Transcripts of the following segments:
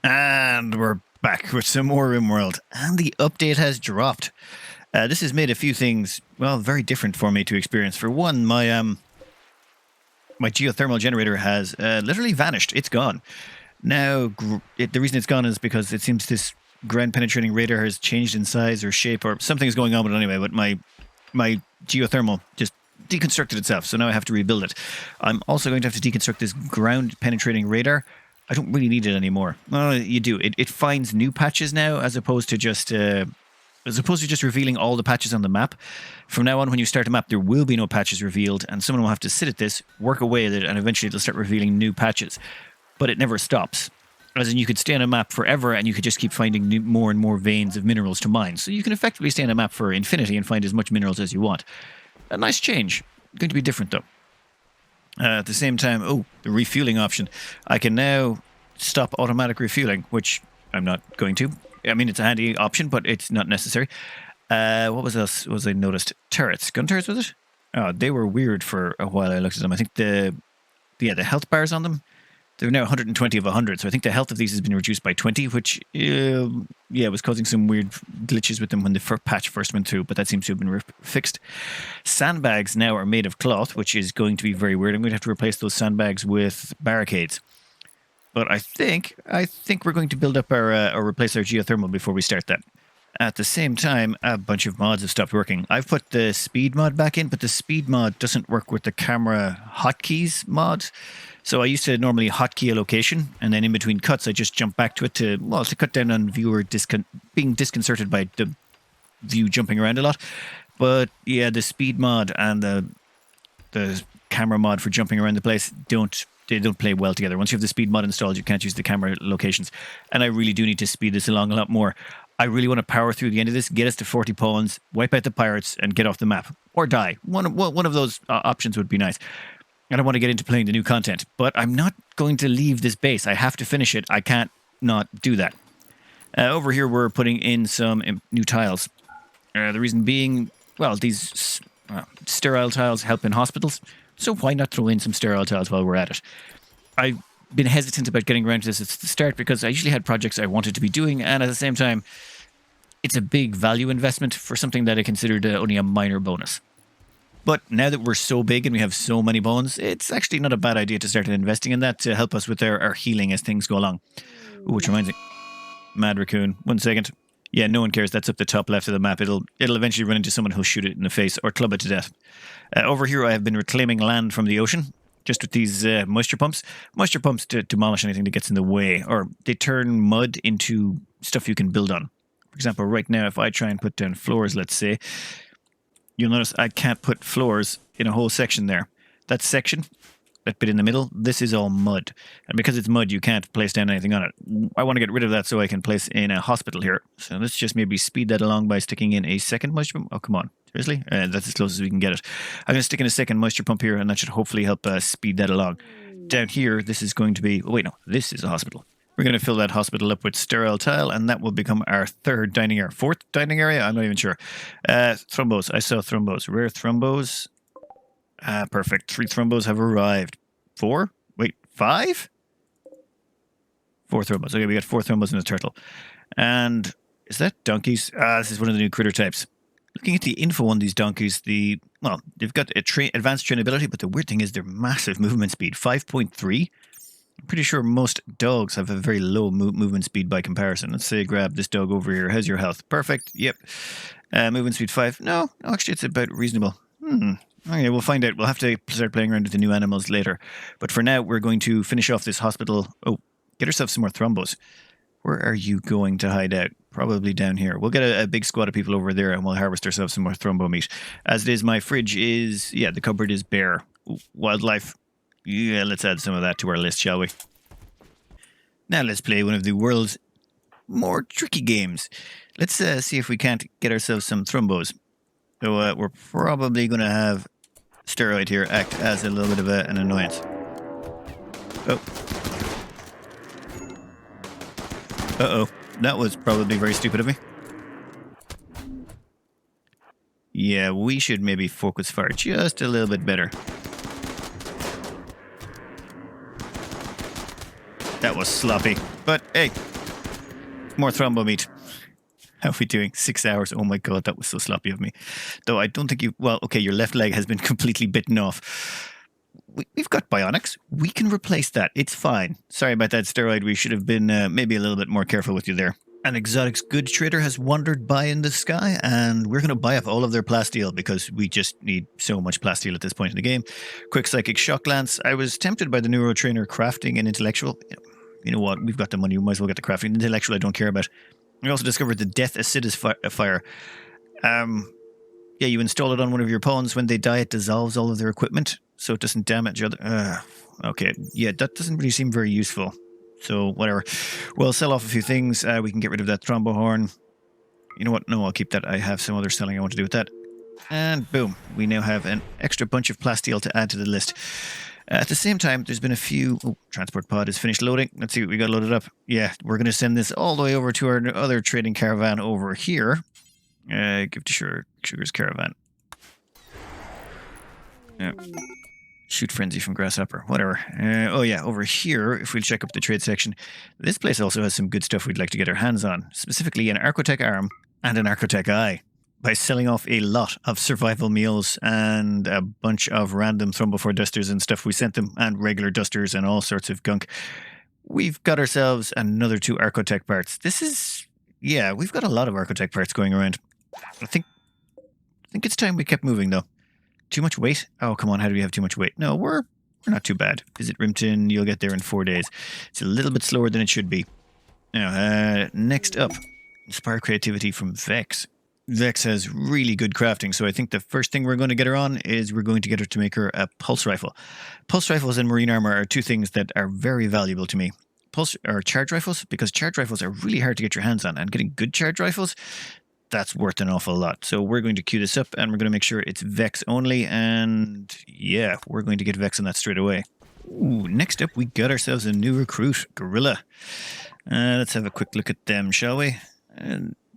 And we're back with some more Rimworld, and the update has dropped. This has made a few things, well, very different for me to experience. For one, my geothermal generator has literally vanished. It's gone. Now, the reason it's gone is because it seems this ground penetrating radar has changed in size or shape, or something is going on with it anyway, but my geothermal just deconstructed itself, so now I have to rebuild it. I'm also going to have to deconstruct this ground penetrating radar. I don't really need it anymore. Well, you do. It finds new patches now, as opposed to just revealing all the patches on the map. From now on, when you start a map, there will be no patches revealed, and someone will have to sit at this, work away at it, and eventually it'll start revealing new patches. But it never stops. As in, you could stay on a map forever, and you could just keep finding more and more veins of minerals to mine. So you can effectively stay on a map for infinity and find as much minerals as you want. A nice change. Going to be different, though. At the same time, the refueling option. I can now stop automatic refueling, which I'm not going to. I mean, it's a handy option, but it's not necessary. What was else was I noticed? Turrets. Gun turrets, was it? Oh, they were weird for a while I looked at them. I think the health bars on them, they're now 120 of 100, so I think the health of these has been reduced by 20, which, was causing some weird glitches with them when the patch first went through, but that seems to have been fixed. Sandbags now are made of cloth, which is going to be very weird. I'm going to have to replace those sandbags with barricades. But I think we're going to build up or replace our geothermal before we start that. At the same time, a bunch of mods have stopped working. I've put the speed mod back in, but the speed mod doesn't work with the camera hotkeys mod. So I used to normally hotkey a location, and then in between cuts, I just jump back to it to cut down on viewer being disconcerted by the view jumping around a lot. But yeah, the speed mod and the camera mod for jumping around the place don't play well together. Once you have the speed mod installed, you can't use the camera locations. And I really do need to speed this along a lot more. I really want to power through the end of this, get us to 40 pawns, wipe out the pirates, and get off the map. Or die. One of those options would be nice. I don't want to get into playing the new content, but I'm not going to leave this base. I have to finish it. I can't not do that. Over here, we're putting in some new tiles. The reason being, these sterile tiles help in hospitals, so why not throw in some sterile tiles while we're at it? I've been hesitant about getting around to this at the start because I usually had projects I wanted to be doing, and at the same time, it's a big value investment for something that I considered only a minor bonus. But now that we're so big and we have so many bones, it's actually not a bad idea to start investing in that to help us with our healing as things go along. Ooh, which reminds me. Mad Raccoon. 1 second. Yeah, no one cares. That's up the top left of the map. It'll eventually run into someone who'll shoot it in the face or club it to death. Over here, I have been reclaiming land from the ocean, just with these moisture pumps. Moisture pumps to demolish anything that gets in the way, or they turn mud into stuff you can build on. For example, right now, if I try and put down floors, let's say, you'll notice I can't put floors in a whole section there. That section, that bit in the middle, this is all mud. And because it's mud, you can't place down anything on it. I want to get rid of that so I can place in a hospital here. So let's just maybe speed that along by sticking in a second moisture pump. Oh, come on. Seriously? That's as close as we can get it. I'm going to stick in a second moisture pump here, and that should hopefully help speed that along. Down here, this is going to be... Oh, wait, no. This is a hospital. We're going to fill that hospital up with sterile tile, and that will become our fourth dining area? I'm not even sure. Thrombos. I saw thrombos. Rare thrombos. Perfect. 3 thrombos have arrived. 4? Wait, 5? 4 thrombos. Okay, we got 4 thrombos in a turtle. And is that donkeys? This is one of the new critter types. Looking at the info on these donkeys, they've got advanced trainability, but the weird thing is their massive movement speed, 5.3. I'm pretty sure most dogs have a very low movement speed by comparison. Let's say grab this dog over here. How's your health? Perfect. Yep. Movement speed 5. No, actually it's about reasonable. Okay, we'll find out. We'll have to start playing around with the new animals later. But for now, we're going to finish off this hospital. Oh, get ourselves some more thrombos. Where are you going to hide out? Probably down here. We'll get a big squad of people over there and we'll harvest ourselves some more thrombo meat. As it is, my fridge is... Yeah, the cupboard is bare. Ooh, wildlife. Yeah, let's add some of that to our list, shall we? Now let's play one of the world's more tricky games. Let's see if we can't get ourselves some thrombos. So we're probably going to have Steroid here act as a little bit of an annoyance. Oh. Uh-oh. That was probably very stupid of me. Yeah, we should maybe focus fire just a little bit better. That was sloppy. But, hey, More thrombo meat. How are we doing? 6 hours. Oh my god, that was so sloppy of me. Though I don't think you... Well, okay, your left leg has been completely bitten off. We've got bionics. We can replace that. It's fine. Sorry about that, steroid. We should have been maybe a little bit more careful with you there. An exotics goods trader has wandered by in the sky, and we're going to buy up all of their plasteel because we just need so much plasteel at this point in the game. Quick psychic shock glance. I was tempted by the neuro trainer crafting and intellectual. You know what? We've got the money. We might as well get the crafting. Intellectual I don't care about. We also discovered the death acidifier. Yeah, you install it on one of your pawns. When they die, it dissolves all of their equipment, so it doesn't damage other... okay, yeah, that doesn't really seem very useful. So, whatever. We'll sell off a few things. We can get rid of that thrombo horn. You know what? No, I'll keep that. I have some other selling I want to do with that. And boom, we now have an extra bunch of plasteel to add to the list. At the same time, there's been a few... Oh, transport pod is finished loading. Let's see what we got loaded up. Yeah, we're going to send this all the way over to our other trading caravan over here. Give to Sugar's caravan. Yeah. Shoot frenzy from grasshopper. Whatever. Oh yeah, over here, if we'll check up the trade section, this place also has some good stuff we'd like to get our hands on. Specifically an Archotech arm and an Archotech eye. By selling off a lot of survival meals and a bunch of random Thrombophore dusters and stuff we sent them, and regular dusters and all sorts of gunk, we've got ourselves another 2 Archotech parts. This is... Yeah, we've got a lot of Archotech parts going around. I think it's time we kept moving, though. Too much weight? Oh, come on, how do we have too much weight? No, we're not too bad. Visit Rimton, you'll get there in 4 days. It's a little bit slower than it should be. Now, next up, inspire creativity from Vex. Vex has really good crafting, so I think the first thing we're going to get her on is we're going to get her to make her a pulse rifle. Pulse rifles and marine armor are 2 things that are very valuable to me. Pulse or charge rifles, because charge rifles are really hard to get your hands on, and getting good charge rifles, that's worth an awful lot. So we're going to queue this up, and we're going to make sure it's Vex only, and yeah, we're going to get Vex on that straight away. Ooh, next up, we got ourselves a new recruit, Gorilla. Let's have a quick look at them, shall we?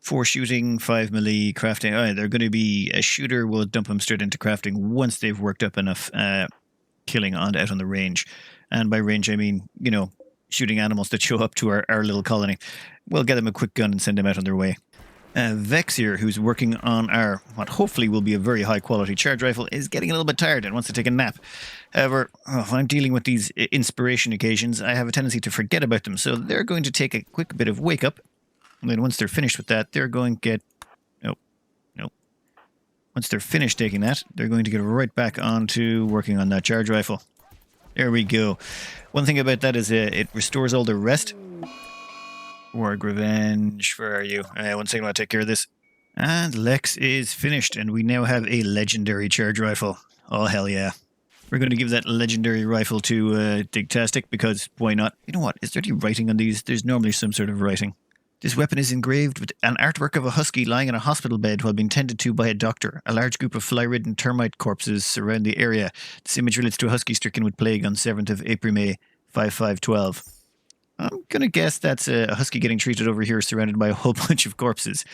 4 shooting, 5 melee, crafting. All right, they're going to be a shooter. We'll dump them straight into crafting once they've worked up enough killing out on the range. And by range, I mean, you know, shooting animals that show up to our little colony. We'll get them a quick gun and send them out on their way. Vex here, who's working on our, what hopefully will be a very high quality charge rifle, is getting a little bit tired and wants to take a nap. However, when I'm dealing with these inspiration occasions, I have a tendency to forget about them. So they're going to take a quick bit of wake up. And then once they're finished with that, they're going to get... Nope. Once they're finished taking that, they're going to get right back onto working on that charge rifle. There we go. One thing about that is it restores all their rest. Warg Revenge, where are you? 1 second, I'll take care of this. And Lex is finished, and we now have a legendary charge rifle. Oh, hell yeah. We're going to give that legendary rifle to Digtastic, because why not? You know what? Is there any writing on these? There's normally some sort of writing. This weapon is engraved with an artwork of a husky lying in a hospital bed while being tended to by a doctor. A large group of fly-ridden termite corpses surround the area. This image relates to a husky stricken with plague on 7th of April, May 5512. I'm going to guess that's a husky getting treated over here surrounded by a whole bunch of corpses.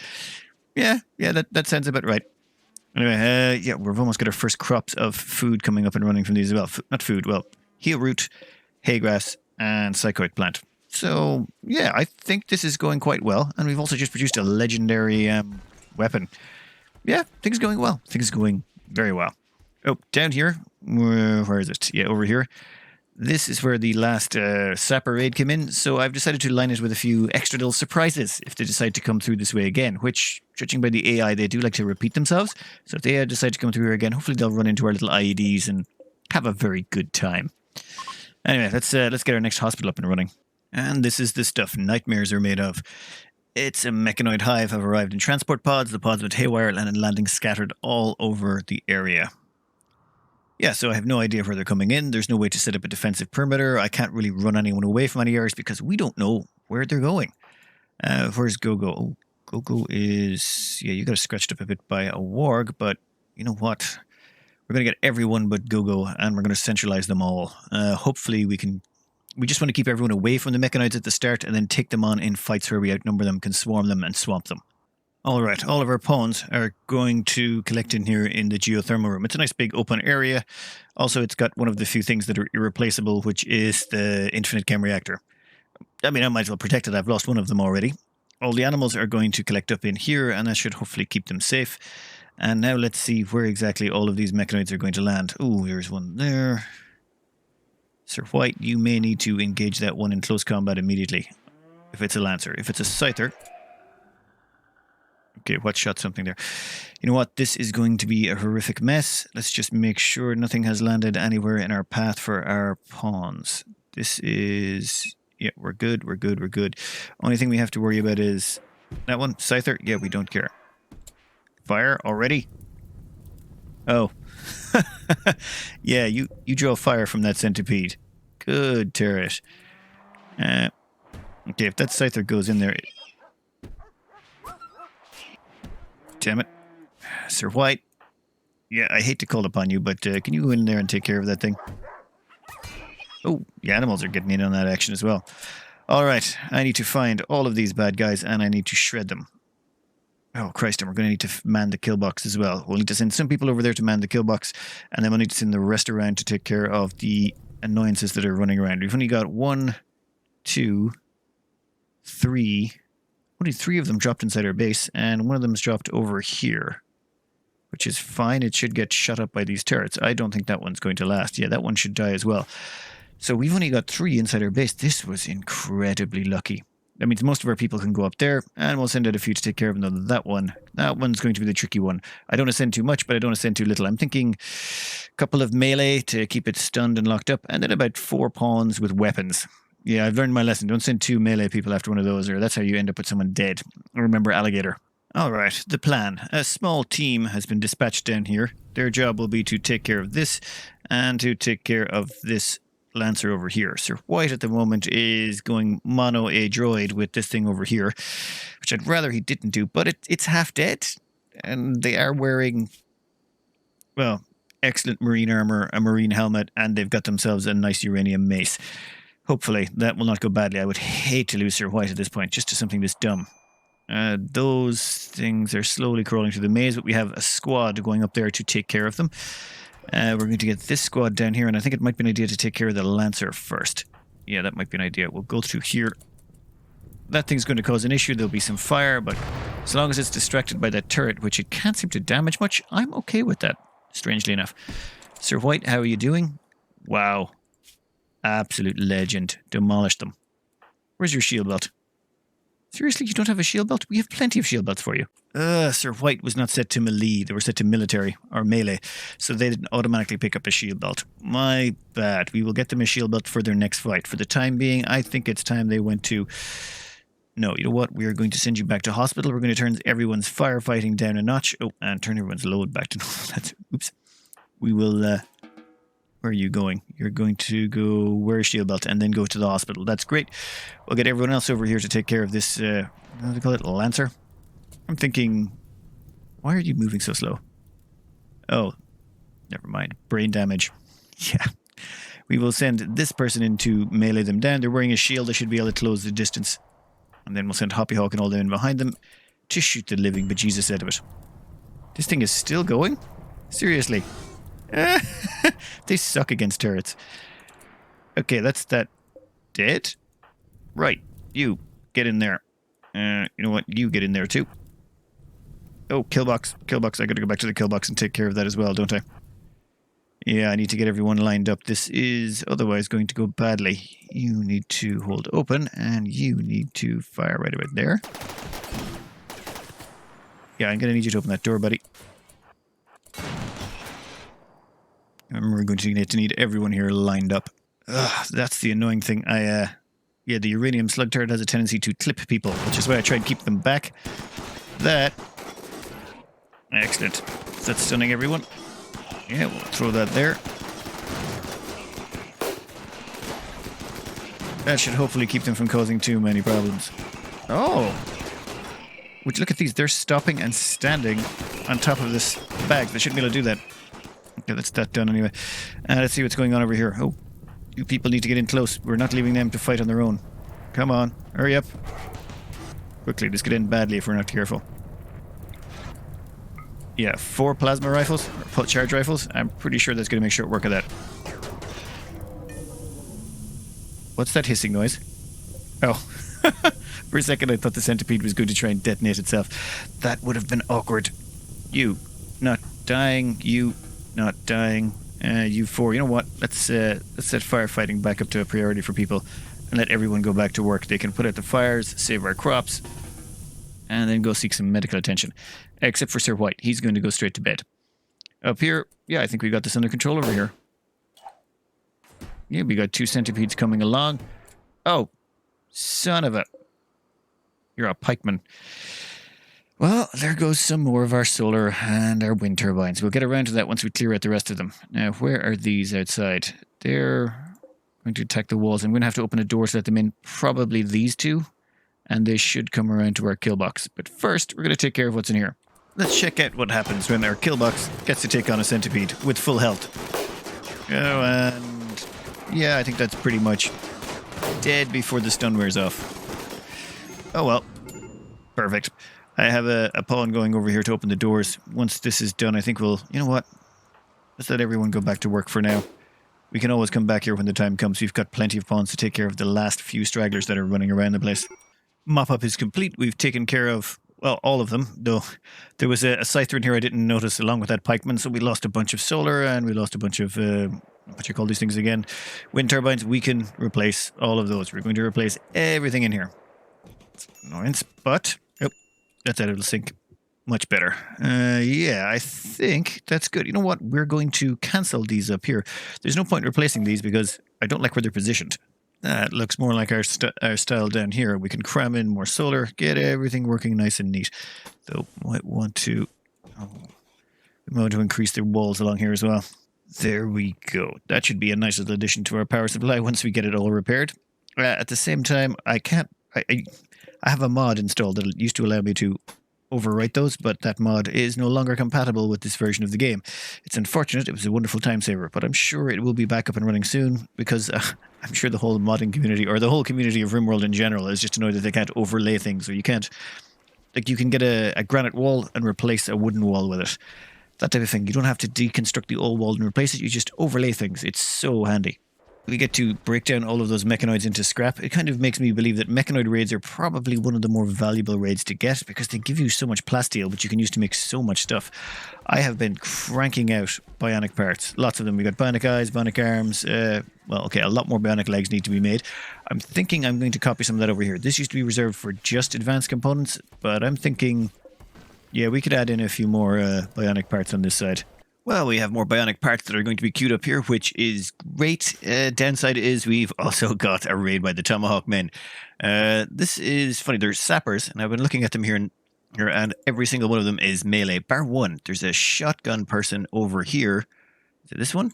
Yeah, that sounds about right. Anyway, yeah, we've almost got our first crops of food coming up and running from these as well. Not food, well, heel root, hay grass, and psychoid plant. So, yeah, I think this is going quite well. And we've also just produced a legendary weapon. Yeah, things are going well. Things are going very well. Oh, down here. Where is it? Yeah, over here. This is where the last sapper raid came in. So I've decided to line it with a few extra little surprises if they decide to come through this way again. Which, judging by the AI, they do like to repeat themselves. So if they decide to come through here again, hopefully they'll run into our little IEDs and have a very good time. Anyway, let's get our next hospital up and running. And this is the stuff nightmares are made of. It's a mechanoid hive have arrived in transport pods. The pods with haywire and landing scattered all over the area. Yeah, so I have no idea where they're coming in. There's no way to set up a defensive perimeter. I can't really run anyone away from any areas because we don't know where they're going. Where's Gogo? Oh, Gogo is... Yeah, you got scratched up a bit by a warg, but you know what? We're going to get everyone but Gogo, and we're going to centralize them all. Hopefully we can... We just want to keep everyone away from the mechanoids at the start and then take them on in fights where we outnumber them, can swarm them and swamp them. All right, all of our pawns are going to collect in here in the geothermal room. It's a nice big open area. Also, it's got one of the few things that are irreplaceable, which is the infinite chem reactor. I mean, I might as well protect it. I've lost one of them already. all the animals are going to collect up in here, and that should hopefully keep them safe. And now let's see where exactly all of these mechanoids are going to land. Oh, there's one there. Sir White, you may need to engage that one in close combat immediately. If it's a Lancer. If it's a Scyther... Okay, what shot something there? You know what? This is going to be a horrific mess. Let's just make sure nothing has landed anywhere in our path for our pawns. This is... Yeah, we're good, we're good, we're good. Only thing we have to worry about is... That one? Scyther? Yeah, we don't care. Fire already? Oh. Yeah, you draw fire from that centipede. Good turret. Okay, if that Scyther goes in there... Damn it. Sir White. Yeah, I hate to call upon you, but can you go in there and take care of that thing? Oh, the animals are getting in on that action as well. Alright, I need to find all of these bad guys and I need to shred them. Oh, Christ, and we're going to need to man the kill box as well. We'll need to send some people over there to man the kill box, and then we'll need to send the rest around to take care of the annoyances that are running around. We've only got 1, 2, 3... Only 3 of them dropped inside our base, and one of them's dropped over here. Which is fine, it should get shut up by these turrets. I don't think that one's going to last. Yeah, that one should die as well. So we've only got 3 inside our base. This was incredibly lucky. That means most of our people can go up there, and we'll send out a few to take care of them. That one's going to be the tricky one. I don't want to send too much, but I don't want to send too little. I'm thinking a couple of melee to keep it stunned and locked up, and then about 4 pawns with weapons. Yeah, I've learned my lesson. Don't send 2 melee people after one of those, or that's how you end up with someone dead. Remember Alligator. Alright, the plan. A small team has been dispatched down here. Their job will be to take care of this, and to take care of this Lancer over here. Sir White at the moment is going mono a droid with this thing over here, which I'd rather he didn't do, but it's half dead, and they are wearing, well, excellent marine armor, a marine helmet, and they've got themselves a nice uranium mace. Hopefully, that will not go badly. I would hate to lose Sir White at this point, just to something this dumb. Those things are slowly crawling through the maze, but we have a squad going up there to take care of them. We're going to get this squad down here, and I think it might be an idea to take care of the Lancer first. Yeah, that might be an idea. We'll go through here. That thing's going to cause an issue. There'll be some fire, but as long as it's distracted by that turret, which it can't seem to damage much, I'm okay with that, strangely enough. Sir White, how are you doing? Wow. Absolute legend. Demolished them. Where's your shield belt? Seriously, you don't have a shield belt? We have plenty of shield belts for you. Sir White was not set to melee. They were set to military, or melee, so they didn't automatically pick up a shield belt. My bad. We will get them a shield belt for their next fight. For the time being, I think it's time they went to... No, you know what? We are going to send you back to hospital. We're going to turn everyone's firefighting down a notch. Oh, and turn everyone's load back to normal. Oops. We will... Where are you going? You're going to go wear a shield belt and then go to the hospital. That's great. We'll get everyone else over here to take care of this, what do they call it? Lancer? I'm thinking, why are you moving so slow? Oh, never mind. Brain damage. Yeah. We will send this person in to melee them down. They're wearing a shield. They should be able to close the distance. And then we'll send Hoppy Hawk and all them in behind them to shoot the living bejesus out of it. This thing is still going? Seriously. They suck against turrets. Okay, that's that dead. Right, you get in there. You know what? You get in there too. Oh, killbox. Killbox. I gotta go back to the killbox and take care of that as well, don't I? Yeah, I need to get everyone lined up. This is otherwise going to go badly. You need to hold open, and you need to fire right about there. Yeah, I'm gonna need you to open that door, buddy. We're going to need everyone here lined up. Ugh, that's the annoying thing. Yeah, the uranium slug turret has a tendency to clip people, which is why I try and keep them back. That. Excellent. Is that stunning everyone? Yeah, we'll throw that there. That should hopefully keep them from causing too many problems. Oh! Would you look at these? They're stopping and standing on top of this bag. They shouldn't be able to do that. Okay, that's that done anyway. Let's see what's going on over here. Oh, you people need to get in close. We're not leaving them to fight on their own. Come on, hurry up. Quickly, this could end badly if we're not careful. Yeah, 4 plasma rifles, or charge rifles. I'm pretty sure that's going to make short work of that. What's that hissing noise? Oh, For a second, I thought the centipede was going to try and detonate itself. That would have been awkward. You not dying. You not dying. You four. You know what? Let's set firefighting back up to a priority for people and let everyone go back to work. They can put out the fires, save our crops, and then go seek some medical attention. Except for Sir White. He's going to go straight to bed. Up here, yeah, I think we got this under control over here. Yeah, we got 2 centipedes coming along. Oh, son of a... You're a pikeman. Well, there goes some more of our solar and our wind turbines. We'll get around to that once we clear out the rest of them. Now, where are these outside? They're going to attack the walls. I'm going to have to open a door to let them in. Probably these 2. And they should come around to our kill box. But first, we're going to take care of what's in here. Let's check out what happens when our kill box gets to take on a centipede with full health. Oh, and... yeah, I think that's pretty much dead before the stun wears off. Oh well. Perfect. I have a pawn going over here to open the doors. Once this is done, I think we'll... You know what? Let's let everyone go back to work for now. We can always come back here when the time comes. We've got plenty of pawns to take care of the last few stragglers that are running around the place. Mop-up is complete. We've taken care of, well, all of them. Though there was a scyther in here I didn't notice along with that pikeman. So we lost a bunch of solar and we lost a bunch of... what you call these things again? Wind turbines. We can replace all of those. We're going to replace everything in here. Annoyance, but oh, that's out of the sync. Much better. Yeah, I think that's good. You know what? We're going to cancel these up here. There's no point replacing these because I don't like where they're positioned. That looks more like our style down here. We can cram in more solar, get everything working nice and neat. Though might want to increase the walls along here as well. There we go. That should be a nice little addition to our power supply once we get it all repaired. At the same time, I have a mod installed that used to allow me to overwrite those, but that mod is no longer compatible with this version of the game. It's unfortunate. It was a wonderful time saver, but I'm sure it will be back up and running soon because I'm sure the whole modding community, or the whole community of Rimworld in general, is just annoyed that they can't overlay things, or you can't... Like, you can get a granite wall and replace a wooden wall with it. That type of thing. You don't have to deconstruct the old wall and replace it. You just overlay things. It's so handy. We get to break down all of those mechanoids into scrap. It kind of makes me believe that mechanoid raids are probably one of the more valuable raids to get because they give you so much plasteel, which you can use to make so much stuff. I have been cranking out bionic parts. Lots of them. We got bionic eyes, bionic arms. Well, okay, a lot more bionic legs need to be made. I'm thinking I'm going to copy some of that over here. This used to be reserved for just advanced components, but I'm thinking, yeah, we could add in a few more bionic parts on this side. Well, we have more bionic parts that are going to be queued up here, which is great. Downside is we've also got a raid by the Tomahawk men. This is funny. There's sappers, and I've been looking at them here, and every single one of them is melee, bar one. There's a shotgun person over here. Is it this one?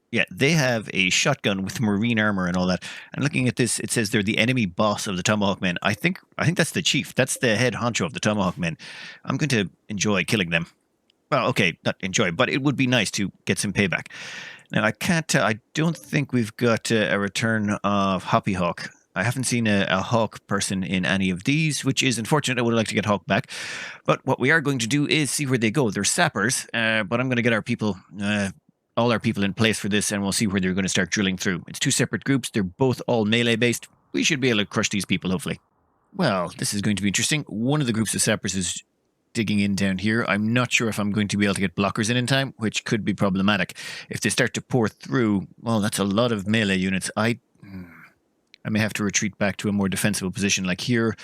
Yeah, they have a shotgun with marine armor and all that. And looking at this, it says they're the enemy boss of the Tomahawk men. I think that's the chief. That's the head honcho of the Tomahawk men. I'm going to enjoy killing them. Well, okay, not enjoy, but it would be nice to get some payback. Now, I can't tell. I don't think we've got a return of Hoppy Hawk. I haven't seen a Hawk person in any of these, which is unfortunate. I would like to get Hawk back. But what we are going to do is see where they go. They're sappers, but I'm going to get our people, all our people in place for this, and we'll see where they're going to start drilling through. It's 2 separate groups. They're both all melee-based. We should be able to crush these people, hopefully. Well, this is going to be interesting. One of the groups of sappers is digging in down here. I'm not sure if I'm going to be able to get blockers in time, which could be problematic. If they start to pour through, well, that's a lot of melee units. I may have to retreat back to a more defensible position like here,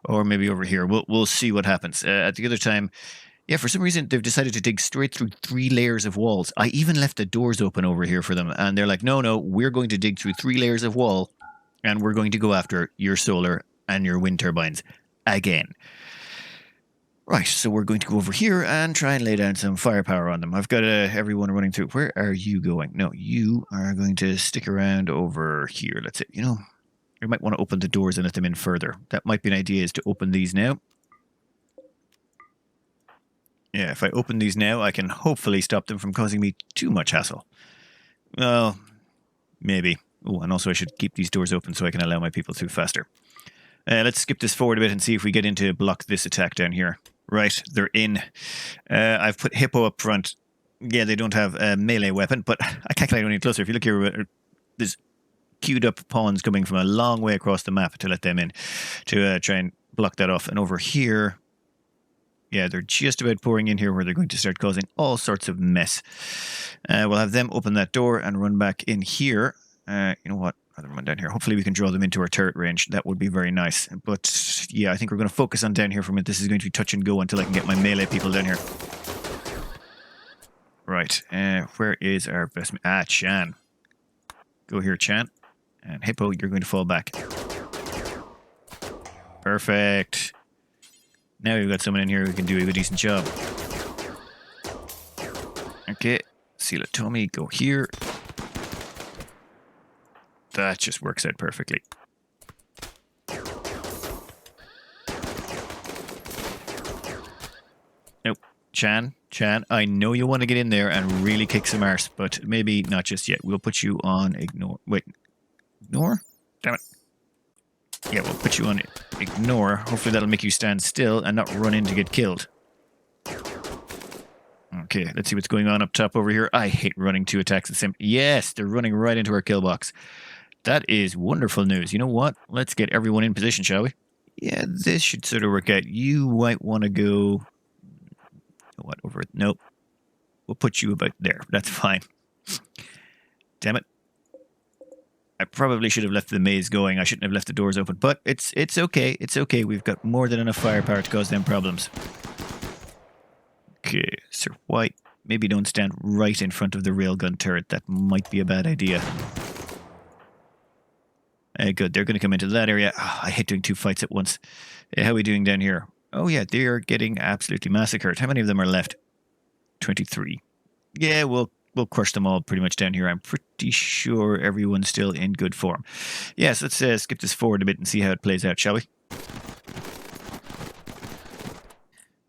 or maybe over here. We'll see what happens. At the other time, yeah, for some reason, they've decided to dig straight through 3 layers of walls. I even left the doors open over here for them, and they're like, no, we're going to dig through 3 layers of wall, and we're going to go after your solar and your wind turbines again. Right, so we're going to go over here and try and lay down some firepower on them. I've got everyone running through. Where are you going? No, you are going to stick around over here. Let's see. You know, you might want to open the doors and let them in further. That might be an idea, is to open these now. Yeah, if I open these now, I can hopefully stop them from causing me too much hassle. Well, maybe. Oh, and also I should keep these doors open so I can allow my people through faster. Let's skip this forward a bit and see if we get into block this attack down here. Right, they're in. I've put Hippo up front. Yeah, they don't have a melee weapon, but I can't get any closer. If you look here, there's queued up pawns coming from a long way across the map to let them in, to try and block that off. And over here, yeah, they're just about pouring in here where they're going to start causing all sorts of mess. We'll have them open that door and run back in here. You know what? Rather run down here. Hopefully we can draw them into our turret range. That would be very nice. But yeah, I think we're going to focus on down here for a minute. This is going to be touch and go until I can get my melee people down here. Right. Where is our best... Chan. Go here, Chan. And Hippo, you're going to fall back. Perfect. Now we've got someone in here who can do a decent job. Okay. Tommy, go here. That just works out perfectly. Nope. Chan, I know you want to get in there and really kick some arse, but maybe not just yet. We'll put you on ignore. Wait. Ignore? Damn it. Yeah, we'll put you on ignore. Hopefully that'll make you stand still and not run in to get killed. Okay, let's see what's going on up top over here. I hate running two attacks at the same... Yes, they're running right into our kill box. That is wonderful news. You know what? Let's get everyone in position, shall we? Yeah, this should sort of work out. You might want to go... What, over it? Nope. We'll put you about there. That's fine. Damn it. I probably should have left the maze going. I shouldn't have left the doors open. But it's okay. It's okay. We've got more than enough firepower to cause them problems. Okay, Sir White. Maybe don't stand right in front of the railgun turret. That might be a bad idea. Good, they're going to come into that area. Oh, I hate doing two fights at once. How are we doing down here? Oh yeah, they are getting absolutely massacred. How many of them are left? 23. Yeah, we'll crush them all pretty much down here. I'm pretty sure everyone's still in good form. Yes, let's skip this forward a bit and see how it plays out, shall we?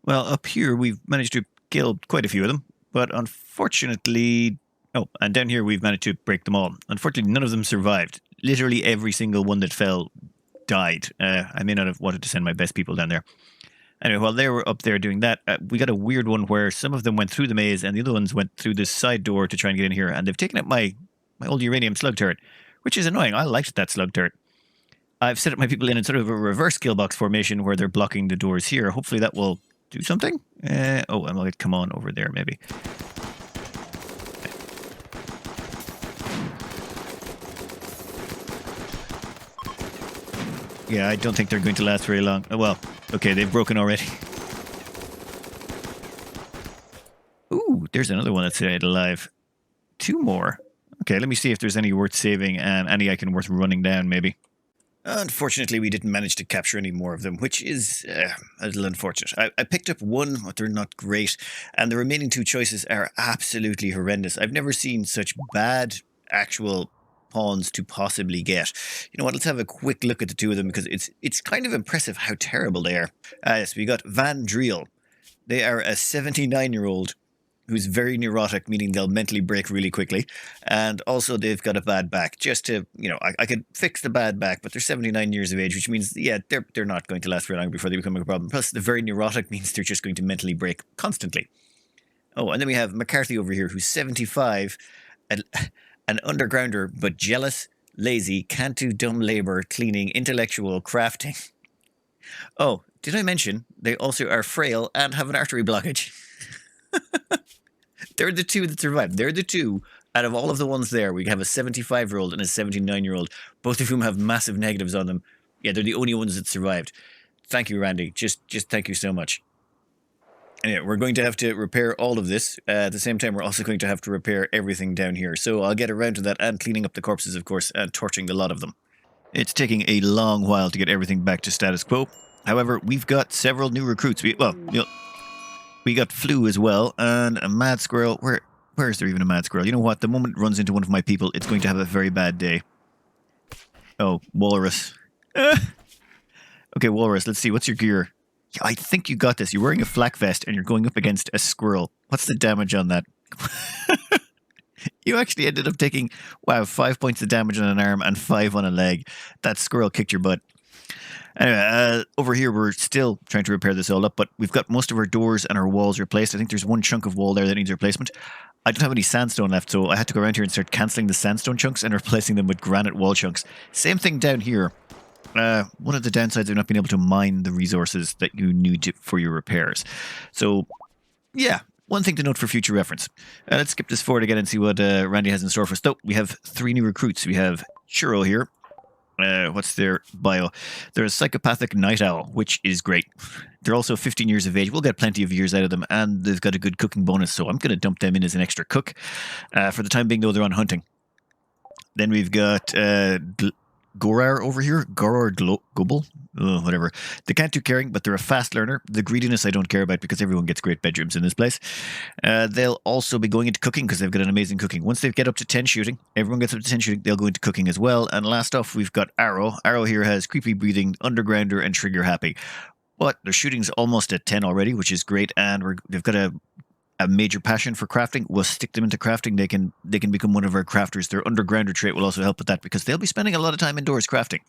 Well, up here we've managed to kill quite a few of them, but unfortunately... Oh, and down here we've managed to break them all. Unfortunately, none of them survived. Literally every single one that fell died. I may not have wanted to send my best people down there. Anyway, while they were up there doing that, we got a weird one where some of them went through the maze and the other ones went through this side door to try and get in here. And they've taken out my old uranium slug turret, which is annoying. I liked that slug turret. I've set up my people in sort of a reverse kill box formation where they're blocking the doors here. Hopefully that will do something. Oh, I'm like, come on over there maybe. Yeah, I don't think they're going to last very long. Oh, well, okay, they've broken already. Ooh, there's another one that's stayed alive. Two more. Okay, let me see if there's any worth saving and any I can worth running down, maybe. Unfortunately, we didn't manage to capture any more of them, which is a little unfortunate. I picked up one, but they're not great, and the remaining two choices are absolutely horrendous. I've never seen such bad actual pawns to possibly get. You know what, let's have a quick look at the two of them because it's kind of impressive how terrible they are. Yes, we got Van Driel. They are a 79-year-old who's very neurotic, meaning they'll mentally break really quickly, and also they've got a bad back. Just to, you know, I could fix the bad back, but they're 79 years of age, which means, yeah, they're not going to last very long before they become a problem. Plus, the very neurotic means they're just going to mentally break constantly. Oh, and then we have McCarthy over here, who's 75, an undergrounder, but jealous, lazy, can't do dumb labor, cleaning, intellectual, crafting. Oh, did I mention they also are frail and have an artery blockage? They're the two that survived. They're the two out of all of the ones there. We have a 75-year-old and a 79-year-old, both of whom have massive negatives on them. Yeah, they're the only ones that survived. Thank you, Randy. Just thank you so much. Anyway, we're going to have to repair all of this. At the same time, we're also going to have to repair everything down here. So I'll get around to that and cleaning up the corpses, of course, and torching the lot of them. It's taking a long while to get everything back to status quo. However, we've got several new recruits. We got Flu as well, and a Mad Squirrel. Where is there even a Mad Squirrel? You know what? The moment it runs into one of my people, it's going to have a very bad day. Oh, Walrus. Okay, Walrus, let's see. What's your gear? I think you got this. You're wearing a flak vest, and you're going up against a squirrel. What's the damage on that? You actually ended up taking, 5 points of damage on an arm and 5 on a leg. That squirrel kicked your butt. Anyway, over here we're still trying to repair this all up, but we've got most of our doors and our walls replaced. I think there's one chunk of wall there that needs replacement. I don't have any sandstone left, so I had to go around here and start cancelling the sandstone chunks and replacing them with granite wall chunks. Same thing down here. One of the downsides of not being able to mine the resources that you need for your repairs. So, yeah, one thing to note for future reference. Let's skip this forward again and see what Randy has in store for us. So, we have 3 new recruits. We have Churro here. What's their bio? They're a psychopathic night owl, which is great. They're also 15 years of age. We'll get plenty of years out of them, and they've got a good cooking bonus, so I'm going to dump them in as an extra cook. For the time being, though, they're on hunting. Then we've got Gorar over here. Gorar Gobble? Whatever. They can't do caring, but they're a fast learner. The greediness I don't care about because everyone gets great bedrooms in this place. They'll also be going into cooking because they've got an amazing cooking. Once they get up to 10 shooting, everyone gets up to 10 shooting, they'll go into cooking as well. And last off, we've got Arrow. Arrow here has creepy breathing, undergrounder, and trigger happy. But their shooting's almost at 10 already, which is great. And they've got a major passion for crafting. We'll stick them into crafting. They can become one of our crafters. Their undergrounder trait will also help with that because they'll be spending a lot of time indoors crafting.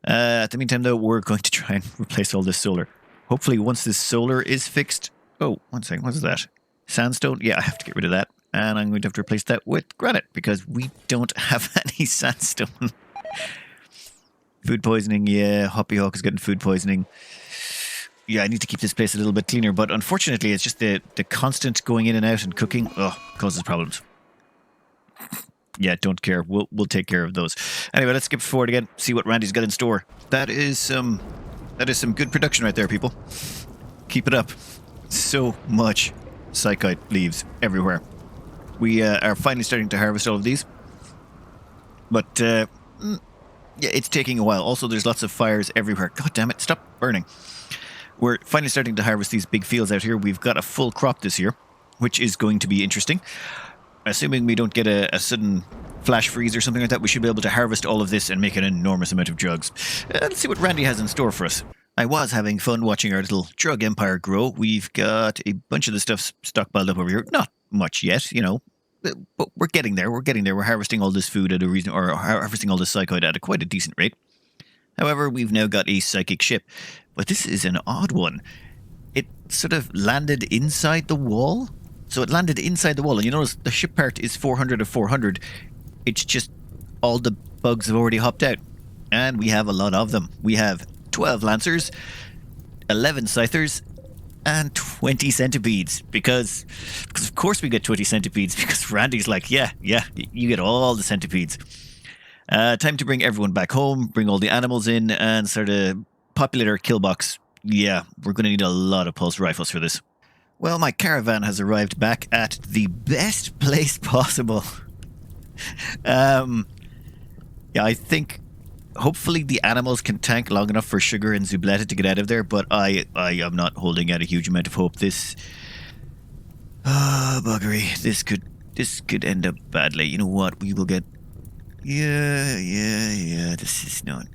At the meantime, though, we're going to try and replace all this solar. Hopefully, once this solar is fixed... Oh, one second. What's that? Sandstone? Yeah, I have to get rid of that. And I'm going to have to replace that with granite because we don't have any sandstone. Food poisoning, yeah. Hoppy Hawk is getting food poisoning. Yeah, I need to keep this place a little bit cleaner. But unfortunately, it's just the constant going in and out and cooking causes problems. Yeah, don't care. We'll take care of those. Anyway, let's skip forward again. See what Randy's got in store. That is some good production right there, people. Keep it up. So much psychite leaves everywhere. We are finally starting to harvest all of these, but yeah, it's taking a while. Also, there's lots of fires everywhere. God damn it! Stop burning. We're finally starting to harvest these big fields out here. We've got a full crop this year, which is going to be interesting. Assuming we don't get a sudden flash freeze or something like that, we should be able to harvest all of this and make an enormous amount of drugs. Let's see what Randy has in store for us. I was having fun watching our little drug empire grow. We've got a bunch of the stuff stockpiled up over here. Not much yet, you know, but we're getting there. We're harvesting all this food at a reason, or harvesting all this psychoid at quite a decent rate. However, we've now got a psychic ship, but this is an odd one. It sort of landed inside the wall. So it landed inside the wall, and you notice the ship part is 400 of 400. It's just all the bugs have already hopped out. And we have a lot of them. We have 12 Lancers, 11 Scythers, and 20 Centipedes. Because of course we get 20 Centipedes, because Randy's like, yeah, you get all the Centipedes. Time to bring everyone back home, bring all the animals in, and sort of populate our kill box. Yeah, we're going to need a lot of pulse rifles for this. Well, my caravan has arrived back at the best place possible. Yeah, I think hopefully the animals can tank long enough for Sugar and Zubletta to get out of there, but I am not holding out a huge amount of hope. This buggery. This could end up badly. You know what? We will get yeah, this is not.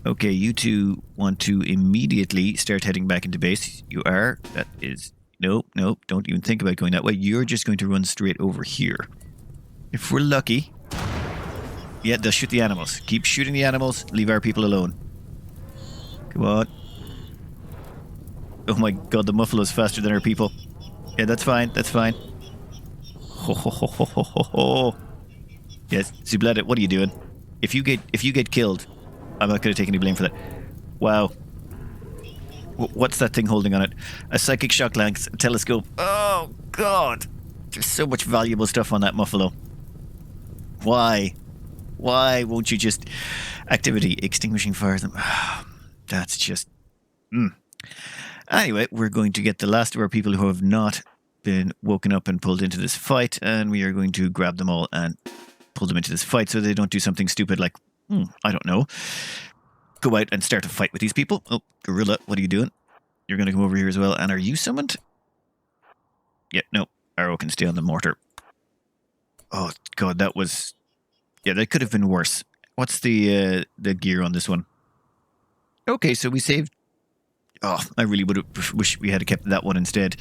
Okay, you two want to immediately start heading back into base. You are. That is... Nope, don't even think about going that way. You're just going to run straight over here. If we're lucky... Yeah, they'll shoot the animals. Keep shooting the animals. Leave our people alone. Come on. Oh my god, the Muffalo's faster than our people. Yeah, that's fine, that's fine. Ho ho ho ho ho ho ho. Yes, Zubletta, what are you doing? If you get killed... I'm not going to take any blame for that. Wow. What's that thing holding on it? A psychic shock lance, a telescope. Oh, God. There's so much valuable stuff on that Muffalo. Why? Why won't you just... Activity, extinguishing fires. That's just... Anyway, we're going to get the last of our people who have not been woken up and pulled into this fight, and we are going to grab them all and pull them into this fight so they don't do something stupid like... I don't know. Go out and start a fight with these people. Oh, Gorilla, what are you doing? You're going to come over here as well. And are you summoned? Yeah, no. Arrow can stay on the mortar. Oh, God, that was... Yeah, that could have been worse. What's the gear on this one? Okay, so we saved... Oh, I really would have wished we had kept that one instead.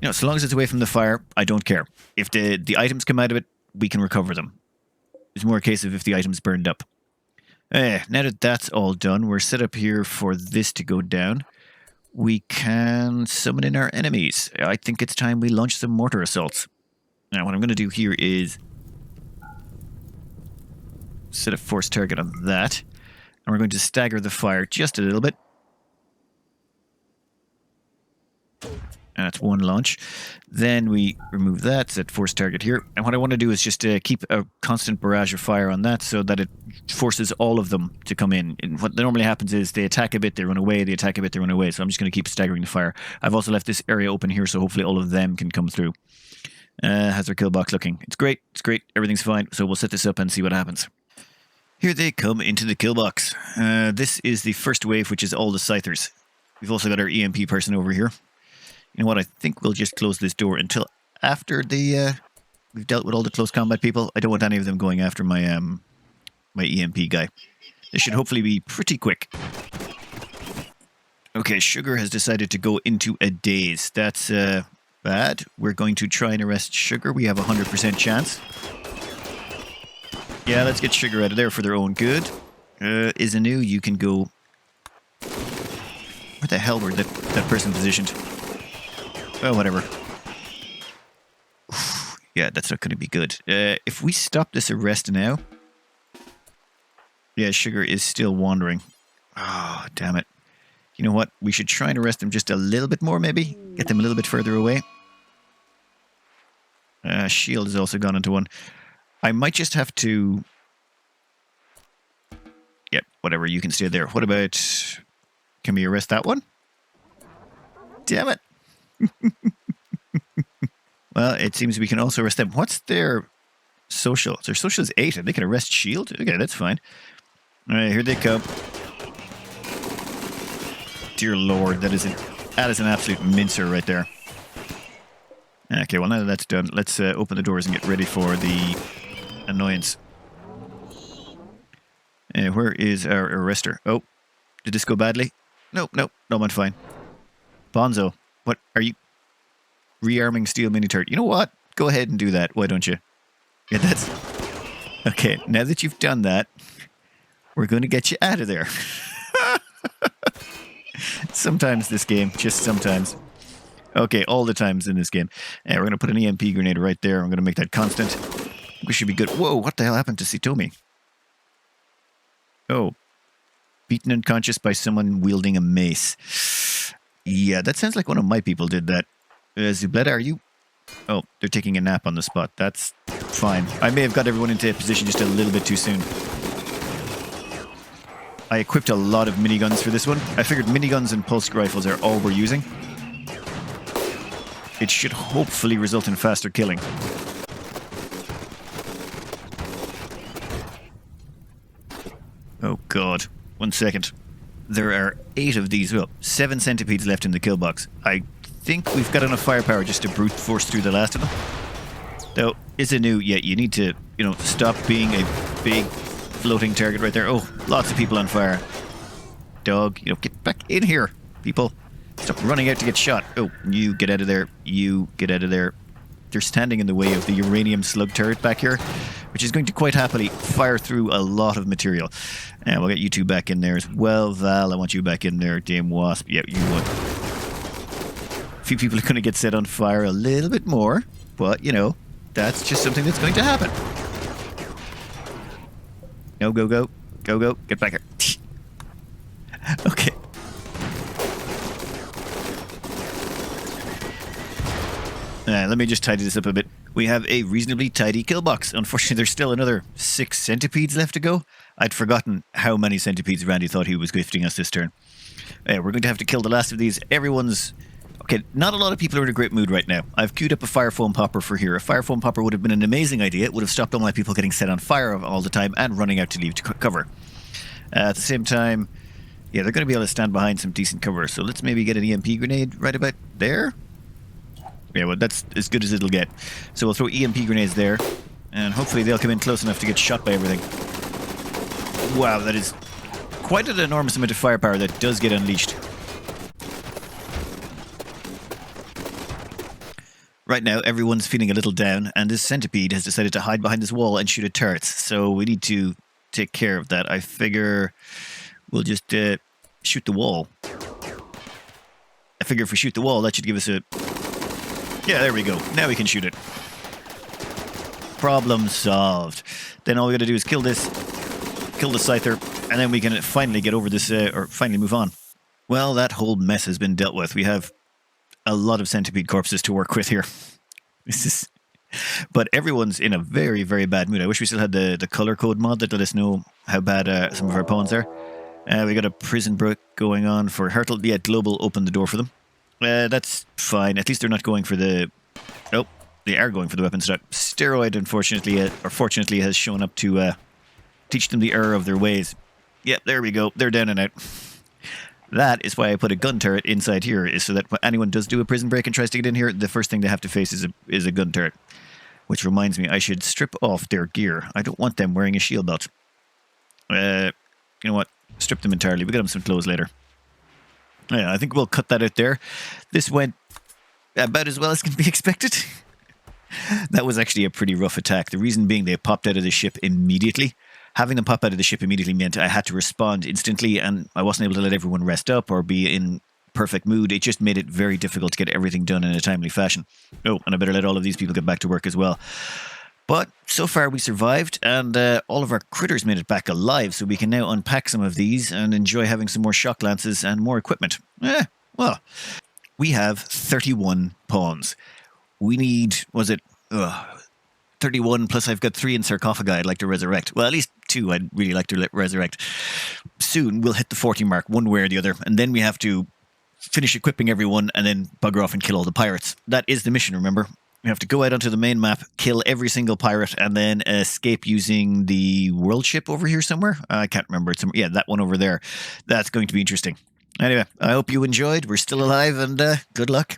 You know, so long as it's away from the fire, I don't care. If the items come out of it, we can recover them. It's more a case of if the item's burned up. Now that that's all done, we're set up here for this to go down. we can summon in our enemies. I think it's time we launch some mortar assaults. Now, what I'm going to do here is set a force target on that. And we're going to stagger the fire just a little bit. And that's one launch. Then we remove that, set force target here. And what I want to do is just keep a constant barrage of fire on that so that it forces all of them to come in. And what normally happens is they attack a bit, they run away, they attack a bit, they run away. So I'm just going to keep staggering the fire. I've also left this area open here, so hopefully all of them can come through. How's our kill box looking? It's great, everything's fine. So we'll set this up and see what happens. Here they come into the kill box. This is the first wave, which is all the scythers. We've also got our EMP person over here. You know what, I think we'll just close this door until after we've dealt with all the close combat people. I don't want any of them going after my my EMP guy. This should hopefully be pretty quick. Okay, Sugar has decided to go into a daze. That's bad. We're going to try and arrest Sugar. We have a 100% chance. Yeah, let's get Sugar out of there for their own good. Izanu, you can go... Where the hell were that person positioned? Oh, whatever. Yeah, that's not going to be good. If we stop this arrest now... Yeah, Sugar is still wandering. Oh, damn it. You know what? We should try and arrest them just a little bit more, maybe? Get them a little bit further away. Shield has also gone into one. I might just have to... Yep, whatever, you can stay there. What about... Can we arrest that one? Damn it. Well, it seems we can also arrest them. What's their social? Their social is 8 and they can arrest Shield? Okay, that's fine. Alright, here they come. Dear Lord, that is an absolute mincer right there. Okay, well now that that's done, let's open the doors and get ready for the annoyance. Where is our arrester? Oh, did this go badly? Nope, I'm fine. Bonzo, what are you... Rearming steel mini turret. You know what? Go ahead and do that. Why don't you? Yeah, that's... Okay, now that you've done that, we're going to get you out of there. Sometimes this game, just sometimes. Okay, all the times in this game. We're going to put an EMP grenade right there. I'm going to make that constant. We should be good. Whoa, what the hell happened to Sitomi? Oh. Beaten unconscious by someone wielding a mace. Yeah, that sounds like one of my people did that. Zubleta, are you... Oh, they're taking a nap on the spot. That's fine. I may have got everyone into position just a little bit too soon. I equipped a lot of miniguns for this one. I figured miniguns and pulse rifles are all we're using. It should hopefully result in faster killing. Oh god. 1 second. There are 8 of these. Well, 7 centipedes left in the kill box. I think we've got enough firepower just to brute force through the last of them. Though, Izanu, yeah, you need to, stop being a big floating target right there. Oh, lots of people on fire. Dog, get back in here, people. Stop running out to get shot. Oh, you get out of there. You get out of there. They're standing in the way of the uranium slug turret back here, which is going to quite happily fire through a lot of material. And we'll get you two back in there as well. Val, I want you back in there. Dame Wasp, yeah, you would. A few people are going to get set on fire a little bit more, but, that's just something that's going to happen. No, go, go. Go, go. Get back here. Okay. Let me just tidy this up a bit. We have a reasonably tidy kill box. Unfortunately, there's still another 6 centipedes left to go. I'd forgotten how many centipedes Randy thought he was gifting us this turn. We're going to have to kill the last of these. Everyone's... Okay, not a lot of people are in a great mood right now. I've queued up a fire foam popper for here. A fire foam popper would have been an amazing idea. It would have stopped all my people getting set on fire all the time and running out to leave to cover. At the same time, yeah, they're going to be able to stand behind some decent cover. So let's maybe get an EMP grenade right about there. Yeah, well, that's as good as it'll get. So we'll throw EMP grenades there, and hopefully they'll come in close enough to get shot by everything. Wow, that is quite an enormous amount of firepower that does get unleashed. Right now, everyone's feeling a little down, and this centipede has decided to hide behind this wall and shoot at turrets. So we need to take care of that. I figure we'll just shoot the wall. I figure if we shoot the wall, that should give us a... Yeah, there we go. Now we can shoot it. Problem solved. Then all we got to do is kill this, kill the Scyther, and then we can finally get over this, or finally move on. Well, that whole mess has been dealt with. We have a lot of centipede corpses to work with here. This is... But everyone's in a very, very bad mood. I wish we still had the color code mod that let us know how bad some of our pawns are. We got a prison break going on for Hurtle. Yeah, Global opened the door for them. That's fine. At least they're not going for the... Oh, they are going for the weapon stock. Steroid, unfortunately, or fortunately, has shown up to teach them the error of their ways. Yep, there we go. They're down and out. That is why I put a gun turret inside here, is so that when anyone does do a prison break and tries to get in here, the first thing they have to face is a gun turret. Which reminds me, I should strip off their gear. I don't want them wearing a shield belt. You know what? Strip them entirely. We'll get them some clothes later. Yeah, I think we'll cut that out there. This went about as well as can be expected. That was actually a pretty rough attack. The reason being they popped out of the ship immediately. Having them pop out of the ship immediately meant I had to respond instantly, and I wasn't able to let everyone rest up or be in perfect mood. It just made it very difficult to get everything done in a timely fashion. Oh, and I better let all of these people get back to work as well. But so far we survived, and all of our critters made it back alive, so we can now unpack some of these and enjoy having some more shock lances and more equipment. Well, we have 31 pawns. We need, was it 31, plus I've got 3 in sarcophagi I'd like to resurrect. Well, at least 2 I'd really like to resurrect. Soon we'll hit the 40 mark, one way or the other, and then we have to finish equipping everyone and then bugger off and kill all the pirates. That is the mission, remember? We have to go out onto the main map, kill every single pirate, and then escape using the world ship over here somewhere. I can't remember. It's yeah, that one over there. That's going to be interesting. Anyway, I hope you enjoyed. We're still alive, and good luck.